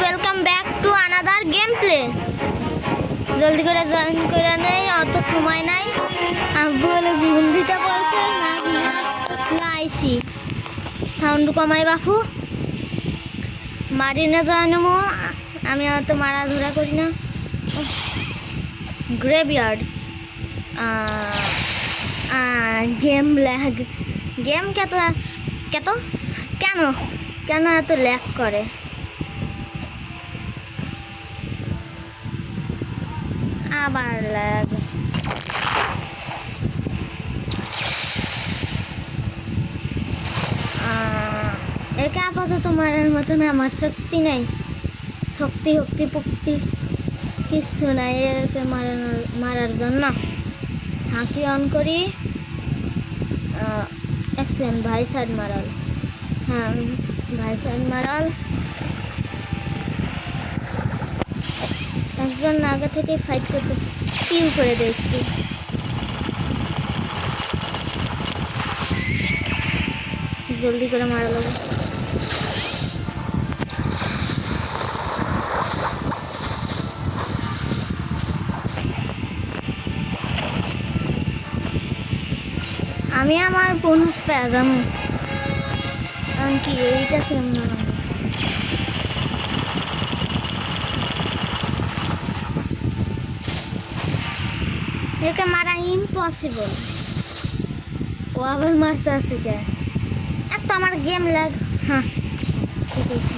Welcome back to another game play. জলদি করে join করে নেই, অত সময় নাই। আব্বু বলে ঘুম দিতে বলছে, না আইসি সাউন্ড কমাই বাপু। মারি না জানো, আমি অত মারাধরা করি না। গ্রেভইয়ার্ড গেম ল্যাগ, গেম কেন এত ল্যাগ করে? আবার ল্যাগ। একে আপাতত মারার মতন আমার শক্তি নেই, শক্তি পুক্তি কিচ্ছু নাই একে মারার জন্য। হাঁকি অন করি, অ্যাকশন ভাই সাইড মারাল। হ্যাঁ ভাই সাইড মারাল। একজন আগে থেকে ফাইট করতে পিউ করে দেয় একটু। জলদি করে মারা লাগবে। আমি আমার বোনাস পেলাম, কি এইটা কেমন? একে মারা ইম্পসিবল। ও আবার মারতে আসছে কে? এক তো আমার গেম ল্যাগ। হ্যাঁ ঠিক আছে।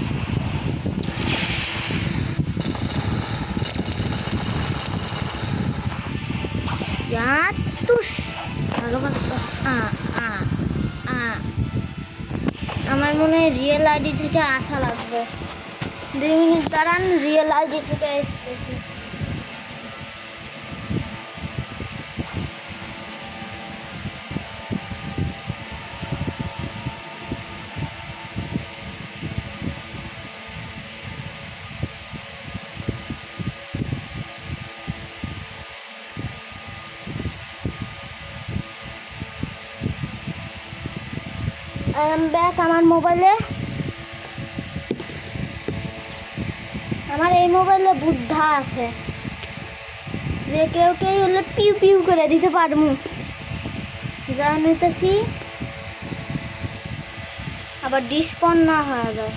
আমার মনে হয় রিয়েল আইডি থেকে আসা লাগবে। 2 মিনিট দাঁড়ান, রিয়েল আইডি থেকে আসতেছি। I am back. আমার মোবাইলে, আমার এই মোবাইলে বুদ্ধা আছে যে কেউ হলে পিউ পিউ করে দিতে পারবো। যা নিতেছি আবার ডিসপন না হয়ে যায়,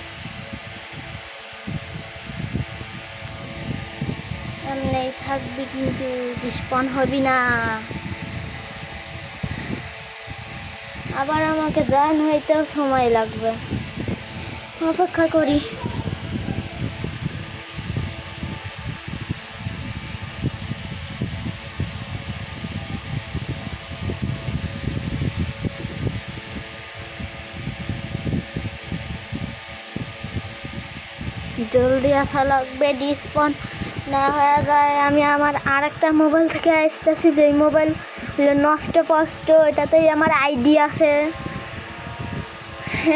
এমনি থাকবি কিন্তু ডিসপন হবি না। আবার আমাকে জয়েন হইতেও সময় লাগবে, অপেক্ষা করি। জলদি আসা লাগবে, ডিসপন না হয়ে যায়। আমি আমার আর একটা মোবাইল থেকে আসতেছি, যেই মোবাইল নষ্ট পষ্ট, এটাতেই আমার আইডি আছে।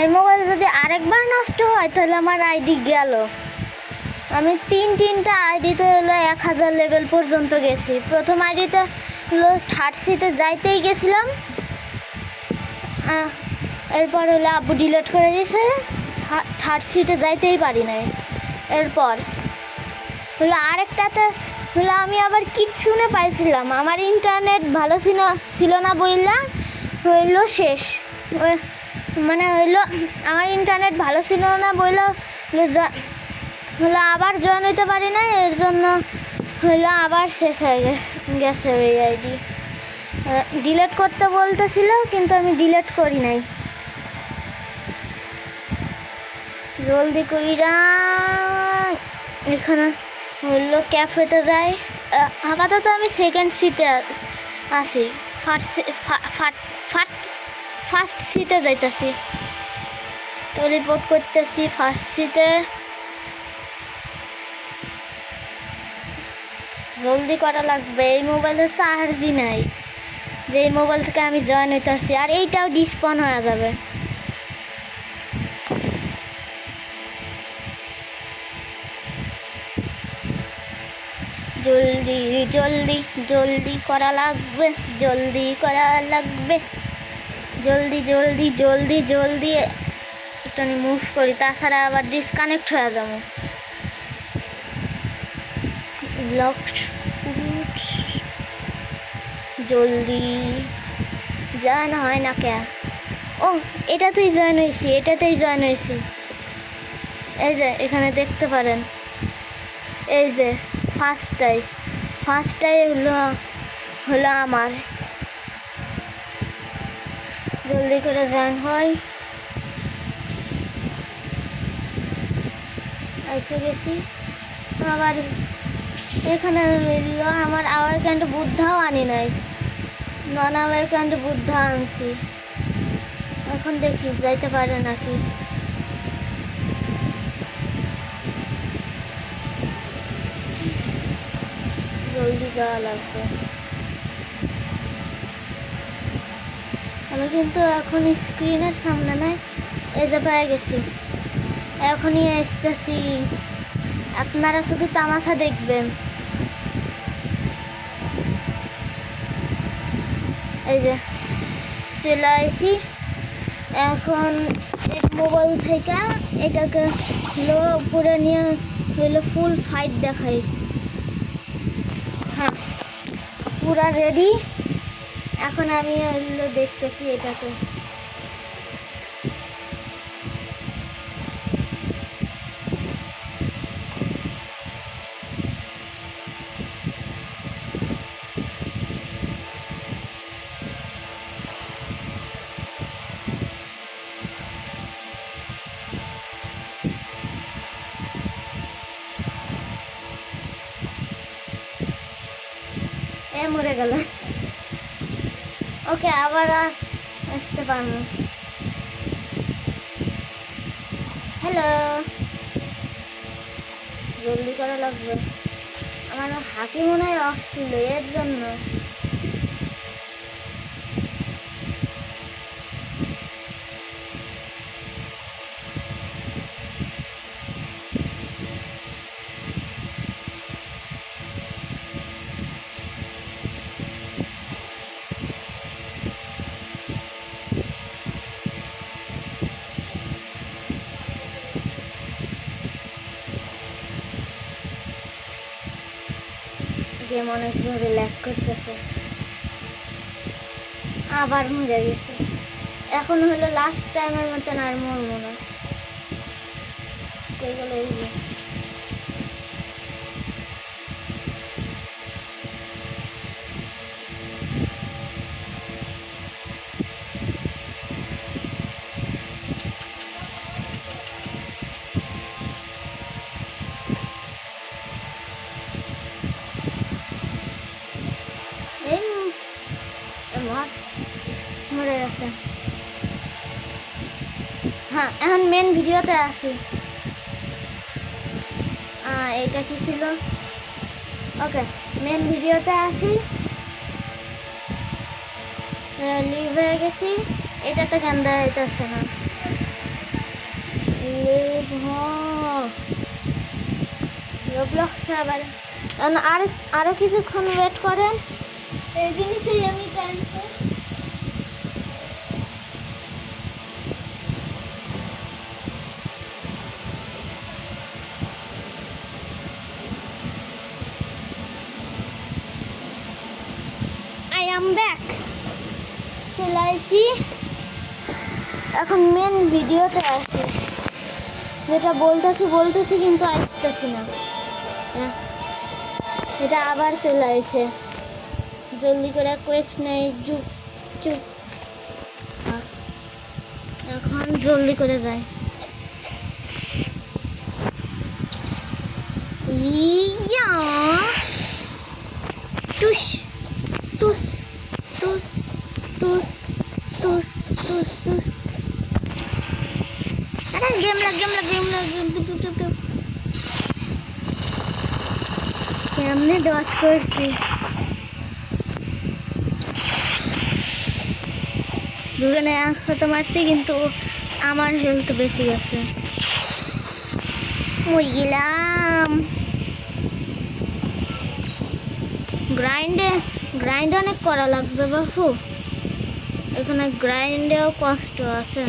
এই মোবাইল যদি আরেকবার নষ্ট হয় তাহলে আমার আইডি গেল। আমি তিনটা আইডিতে হলো 1000 লেভেল পর্যন্ত গেছি। প্রথম আইডিতে হলো 30তে যাইতেই গেছিলাম, এরপর হলো আব্বু ডিলিট করে দিয়েছে, 30তে যাইতেই পারি নাই। এরপর হলো আরেকটাতে হলো আমি আবার কিচ্ছুনে পাইছিলাম, আমার ইন্টারনেট ভালো ছিল না বললাম, হইলো শেষ। মানে হইলো আমার ইন্টারনেট ভালো ছিল না বললো হলো আবার জয়েন হইতে পারি না, এর জন্য হইলো আবার শেষ হয়ে গেছে ওই আইডি। ডিলিট করতে বলতেছিল কিন্তু আমি ডিলিট করি নাই। জলদি কইরা এখানে হইলো ক্যাফেতে যাই। আপাতত আমি সেকেন্ড সিটে আছি, ফার্স্ট সিটে যাইতেছি, টেলিপোর্ট করতেছি ফার্স্ট সিটে। জলদি করা লাগবে, এই মোবাইলে চার্জই নাই, যে এই মোবাইল থেকে আমি জয়েন হইতেছি। আর এইটাও ডিসপন হয়ে যাবে। জলদি জলদি জলদি করা লাগবে, জলদি করা লাগবে, জলদি জলদি জলদি জলদি। একটু মুভ করি, তাছাড়া আবার ডিসকানেক্ট হয়ে যাবো। ব্লক জলদি জয়েন হয় না কে? ও এটাতেই জয়েন হয়েছি, এটাতেই জয়েন হয়েছি। এই যে এখানে দেখতে পারেন, এই যে ফার্স্টটাই হলো আমার। জলদি করে জয়েন হয়। এসে গেছি আবার। এখানে আমার আওয়ার কান্টে বুদ্ধাও আনি নাই, নন আওয়ার কান্টে বুদ্ধা আনছি। এখন দেখি যাইতে পারে নাকি। জলদি যাওয়া লাগবে। আমি কিন্তু এখন স্ক্রিনের সামনে নাই, এই যে পেয়ে গেছি। এখনই আসতেছি, আপনারা শুধু তামাশা দেখবেন। এই যে চলে আসি। এখন মোবাইল থেকে এটাকে লো উপরে নিয়ে হইলো ফুল ফাইট দেখাই। হ্যাঁ পুরা রেডি। এখন আমি হইলো দেখতেছি এটাকে। মরে গেল। ওকে আবার আসতে পারবো। হ্যালো, জলদি করা লাগবে। আমার হাতি মনে হয় অফ ছিল, এর জন্য। গেম অনেক জোরে ল্যাগ করতেছে। আবার মরে গেছে। এখন হলো লাস্ট টাইমের মতন আর মরবো না। এই যে মরে গেছে। হ্যাঁ এখন মেন ভিডিওতে আছি। এটা কি ছিল? ওকে মেন ভিডিওতে আছি, লিভ হয়ে গেছি। এটাতে কেন দেখাইতেছে না? লিভ রোবলক্সে আবার আরো কিছুক্ষণ ওয়েট করেন। এই জিনিসই আমি টাইমছে। I am back. চলে আসি। এখন মেন ভিডিওতে আসি। যেটা বলতেছি কিন্তু আসতেছি না। এটা আবার চলে আসে। জলদি করে কোয়েস্ট নেই, চুপ। এখন জলদি করে যাই। ইয়া টুস টুস টুস টুস টুস টুস টুস। আরে গেম লাগ কেমনে ডচ করছি। দুজনে একসাথে মারছি, কিন্তু আমার হেলথ বেশি গেছে। মরে গেলাম। গ্রাইন্ড অনেক করা লাগবে বাপু। এখানে গ্রাইন্ডেও কষ্ট আছে।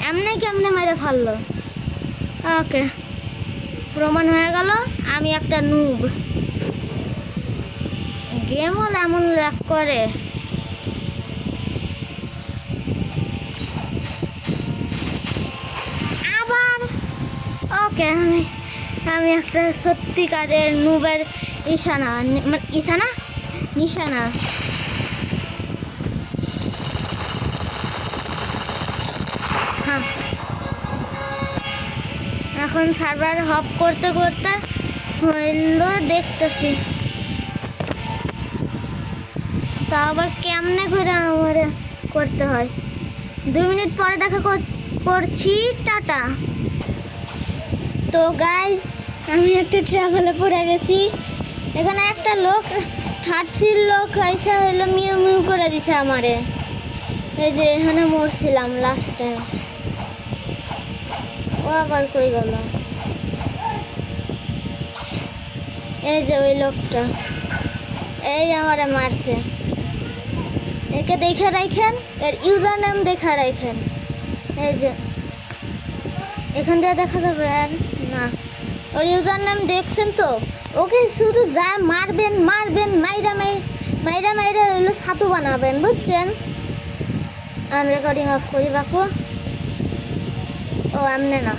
এমনি কেমনে মেরে ফেললো। ওকে, প্রমাণ হয়ে গেল আমি একটা নুব। গেমও এমন ল্যাগ করে। আবার ওকে, আমি একটা সত্যিকারের নুবের নিশানা। হ্যাঁ, এখন সার্ভার হপ করতে করতে হইলো দেখতেছি, তা আবার কেমনে করে আমার করতে হয়। 2 মিনিট পরে দেখা করছি, টাটা। তো গাইস, আমি একটা ট্রাভেলে পড়ে গেছি। এখানে একটা লোক, থার্ডসির লোক এসে হইলো মিউ মিউ করে দিছে আমারে। এই যে এখানে মরছিলাম লাস্ট টাইম। ও আবার কই গেল? এই যে ওই লোকটা, এই আমারে মারছে। একে দেখে রাখেন, এর ইউজার নেম দেখে রাখেন। এই যে এখান দিয়ে দেখা যাবে। আর না, ওর ইউজার নেম দেখছেন তো? ওকে শুধু যা মারবেন মাইরা হইলো ছাতু বানাবেন, বুঝছেন? আমি রেকর্ডিং অফ করি বাপু। ও এমনি না,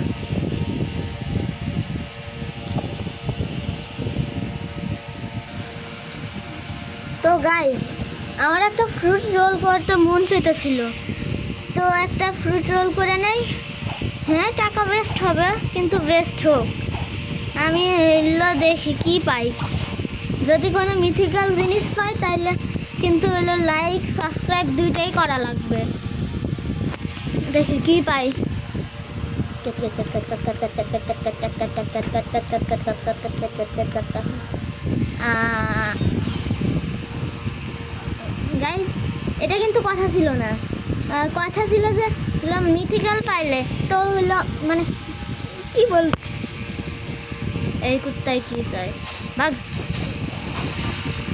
তো গাইজ আমার একটা ফ্রুট রোল করতে মন চাইতেছিল, তো একটা ফ্রুট রোল করে নেই। হ্যাঁ, টাকা ওয়েস্ট হবে, কিন্তু ওয়েস্ট হোক। আমি এগুলো দেখি কি পাই। যদি কোনো মিথিক্যাল জিনিস পাই তাহলে কিন্তু হলো লাইক সাবস্ক্রাইব দুইটাই করা লাগবে। দেখি কি পাই। গাইজ, এটা কিন্তু কথা ছিল না। কথা ছিল যে মিথিক্যাল পাইলে তো হলো, মানে কি বল, এই কুত্তায় কি চাই ভাগ।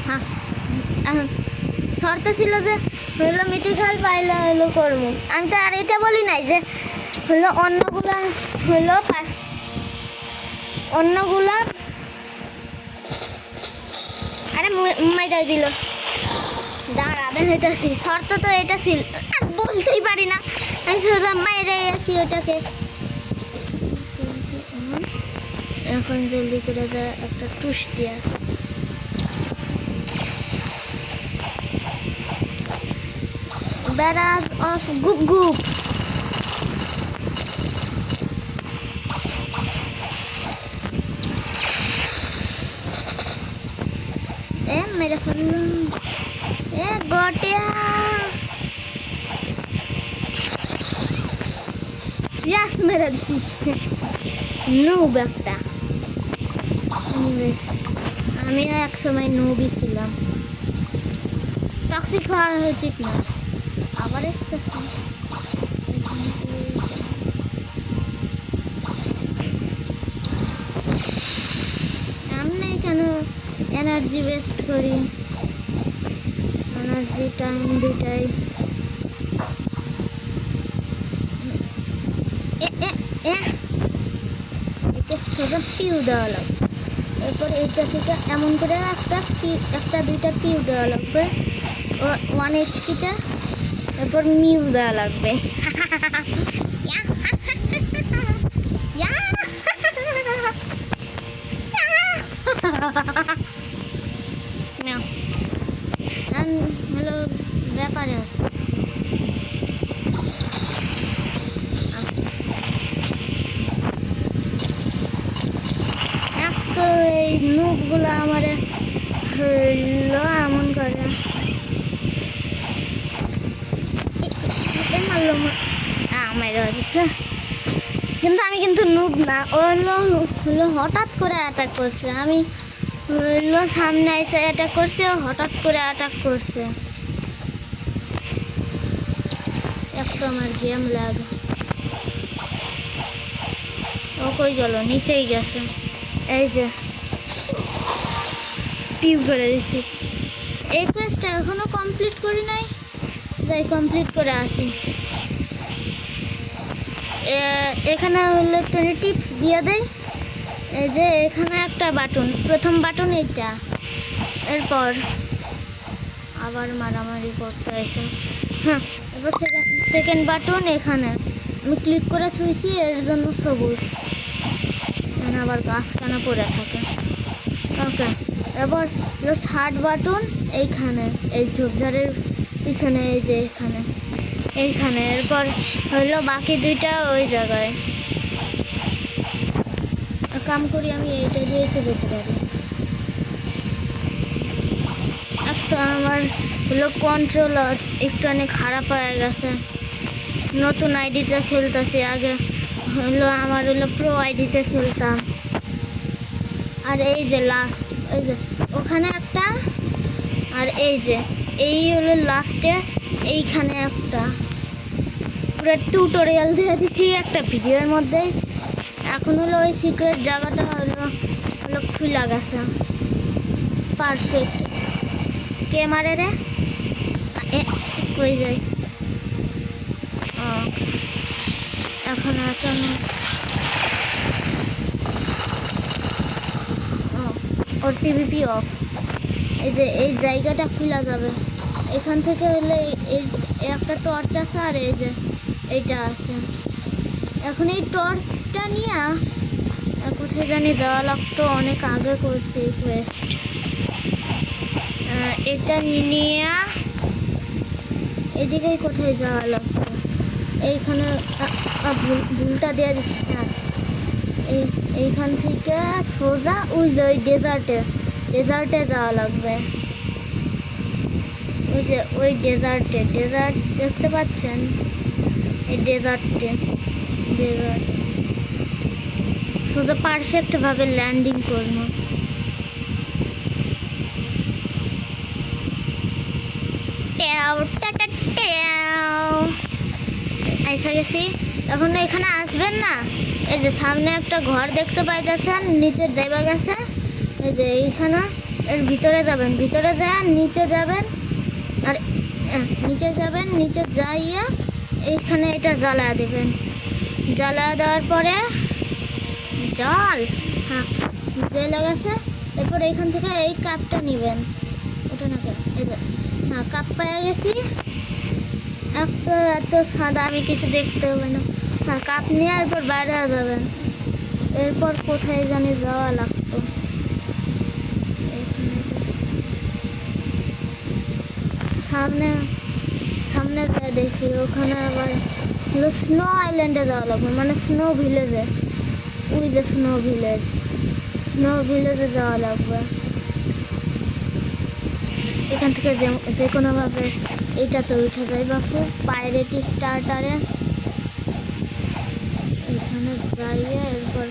হ্যাঁ, শর্ত ছিল যে হলো মিথিক্যাল পাইলে হলো করবো। আমি তো আর এটা বলি নাই যে হলো অন্যগুলা আরে মাইটাই দিল। দাঁড়া দেখাইতেছি, শর্ত তো এটা ছিল, আর বলতেই পারি না। আমি সোজা মাইরাই আছি ওটাকে। এখন জলদি করে একটা টুসটি আছে। ব্যারাজ অফ গুপ গুপ। মেরে ফেললাম। গটিয়া ইয়াস মেরে দিছি। নুব একটা। আমিও এক সময় নুবই ছিলাম। টক্সিক হওয়া উচিত না। আবার এসতেছে। আমি কেন এনার্জি ওয়েস্ট করি? এনার্জি টাইম দুটাই। একে সোজা পিউ দেওয়া লাগবে। এরপর এইটা থেকে এমন করে একটা দুইটা পিউ দেওয়া লাগবে। 1 HP-টা। এরপর মিউ দেওয়া লাগবে। হলো ব্যাপারে আছে। তো এই নুবগুলো আমার হলো এমন করে মারলো আমার দিচ্ছে, কিন্তু আমি কিন্তু নুব না। ও হলো হঠাৎ করে অ্যাটাক করছে। আমি হলো সামনে এসে অ্যাটাক করছে, ও হঠাৎ করে অ্যাটাক করছে। একটু আমার গেম লাগে। ও কই গেল? নিচেই গেছে। এই যে পিউ করে দিছি। এই কোয়েস্টটা এখনো কমপ্লিট করি নাই, যাই কমপ্লিট করে আসি। এখানে হলো একটু টিপস দিয়ে দেয়। এই যে এখানে একটা বাটন, প্রথম বাটন এইটা, এরপর আবার মারামারি করতে হয়েছে। হ্যাঁ, এবার সেকেন্ড বাটন এখানে আমি ক্লিক করে ছুঁয়েছি, এর জন্য সবুজ, এখানে আবার গাছ কেন পড়ে থাকে। ওকে, এবার থার্ড বাটন এইখানে, এই ঝোপঝাড়ের পিছনে, এই যে এইখানে এরপর হইলো বাকি দুইটা ওই জায়গায়। কাম করি আমি এইটা দিয়ে তো যেতে পারি। একটা আমার হলো কন্ট্রোলার একটু অনেক খারাপ হয়ে গেছে, নতুন আইডিতে খেলতেছি, আগে হলো আমার হলো প্রো আইডিতে খেলতাম। আর এই যে লাস্ট, এই যে ওখানে একটা, আর এই হলো লাস্টে এইখানে একটা, পুরো টিউটোরিয়াল দিয়ে দিচ্ছি একটা ভিডিওর মধ্যে। এখন হলো ওই সিক্রেট জায়গাটা হলো খুলে গেছে, পারফেক্ট। কে মারে রে, কই যাই? এখন ওর পিভিপি অফ। এই যে এই জায়গাটা খোলা যাবে, এখান থেকে হলে এই একটা টর্চ আছে, আর এই যে এইটা আছে। এখন এই টর্চটা নিয়ে কোথায় জানি দেওয়া লাগতো, অনেক আগে করছি কোয়েস্ট। এটা নিয়ে এদিকেই কোথায় যাওয়া লাগতো, এইখানে ভুলটা দেওয়া দিচ্ছি না। এইখান থেকে সোজা ওই যে ওই ডেজার্টে যাওয়া লাগবে। ওই যে ওই ডেজার্ট দেখতে পাচ্ছেন, এই ডেজার্ট সোজা পারফেক্টভাবে ল্যান্ডিং করবো। আইসা গেছি। এখন এখানে আসবেন না, এই যে সামনে একটা ঘর দেখতে পাইতেছেন, নিচে যাইবা গেছে, এই যে এইখানে এর ভিতরে যাবেন, ভিতরে যান, নিচে যাবেন, আর নিচে যাইয়া এইখানে এটা জ্বালা দেবেন। জ্বালা দেওয়ার পরে হ্যাঁ জ্বলে গেছে। এরপর এইখান থেকে এই কাপটা নেবেন, ওটা না, এই যে হ্যাঁ কাপ পেয়ে গেছি। এত সাদা আমি কিছু দেখতে হবে না। হ্যাঁ কাপ নিয়ে এরপর বাইরে যাবেন। এরপর কোথায় জানি যাওয়া লাগতো, সামনে যায় দেখি, ওখানে আবার স্নো আইল্যান্ডে যাওয়া লাগবে, মানে স্নো ভিলেজে। ওই যে স্নো ভিলেজে যাওয়া লাগবে। এখান থেকে যে কোনোভাবে এইটাতে উঠে যায় বাপু, পাইরেট স্টার্টারে এখানে যাইয়ে এরপর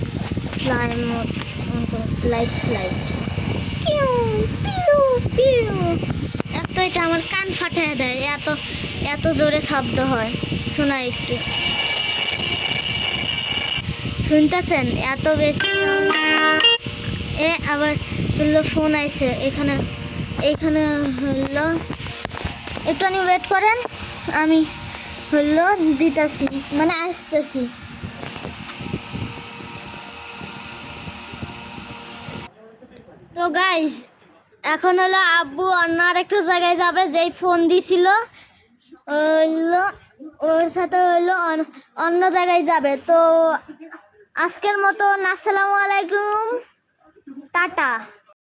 লাইট এত এটা আমার কান ফাটিয়ে দেয়, এত জোরে শব্দ হয়, শোনা একটু শুনতেছেন, এত বেশি। আবার হলো ফোন আইছে এইখানে হলো, একটু ওয়েট করেন, আমি হলো দিতেছি, মানে আসতেছি। তো গাইস, এখন হলো আব্বু অন্য আরেকটা জায়গায় যাবে, যেই ফোন দিছিল হলো ওর সাথে হলো অন্য জায়গায় যাবে। তো আজকের মতো আসসালামু আলাইকুম, টাটা।